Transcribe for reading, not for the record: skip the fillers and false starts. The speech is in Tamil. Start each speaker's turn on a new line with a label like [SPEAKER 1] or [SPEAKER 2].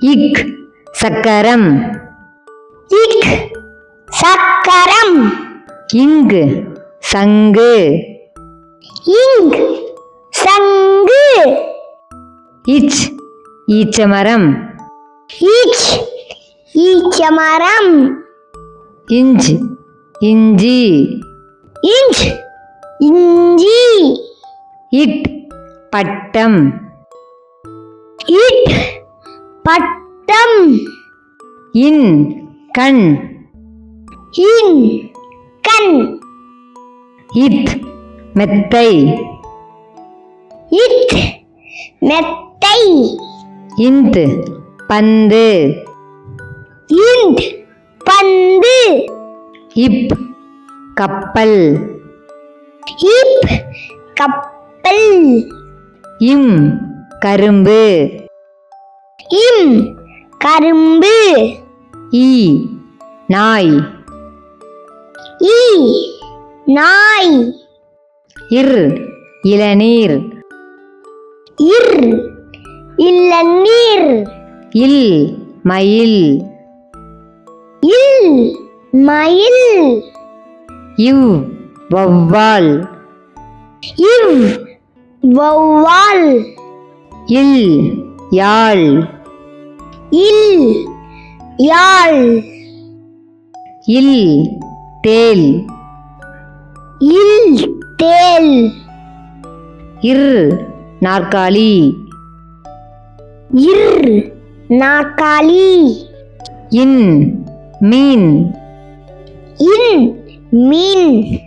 [SPEAKER 1] இக் சக்கரம்.
[SPEAKER 2] இக் சக்கரம்.
[SPEAKER 1] இங்கு சங்கு.
[SPEAKER 2] இங் சங்கு.
[SPEAKER 1] இச் ஈச்சமரம்.
[SPEAKER 2] இச் ஈச்சமரம்.
[SPEAKER 1] இஞ்ச் இஞ்சி.
[SPEAKER 2] இஞ்ச் இஞ்சி.
[SPEAKER 1] இட் பட்டம்.
[SPEAKER 2] இட் பட்டம்.
[SPEAKER 1] இன் கண்.
[SPEAKER 2] இன் கண்.
[SPEAKER 1] இத் மெத்தை.
[SPEAKER 2] இத் மெத்தை.
[SPEAKER 1] இந்த் பந்து.
[SPEAKER 2] இந்த் பந்து.
[SPEAKER 1] இப் கப்பல்.
[SPEAKER 2] இப் கப்பல்.
[SPEAKER 1] இம் கரும்பு.
[SPEAKER 2] இம் கரும்பு.
[SPEAKER 1] ஈ நாய்.
[SPEAKER 2] ஈ நாய்.
[SPEAKER 1] இர் இளநீர்.
[SPEAKER 2] இர் இளநீர்.
[SPEAKER 1] இல் மயில்.
[SPEAKER 2] இல் மயில்.
[SPEAKER 1] இவ் வௌவால்.
[SPEAKER 2] இவ் வௌவால்.
[SPEAKER 1] இல் யாழ்.
[SPEAKER 2] இல் யாழ்.
[SPEAKER 1] இல் தேல்.
[SPEAKER 2] இல் தேல்.
[SPEAKER 1] இர் நாற்காலி.
[SPEAKER 2] இர் நாற்காலி.
[SPEAKER 1] இன் மீன்.
[SPEAKER 2] இன் மீன்.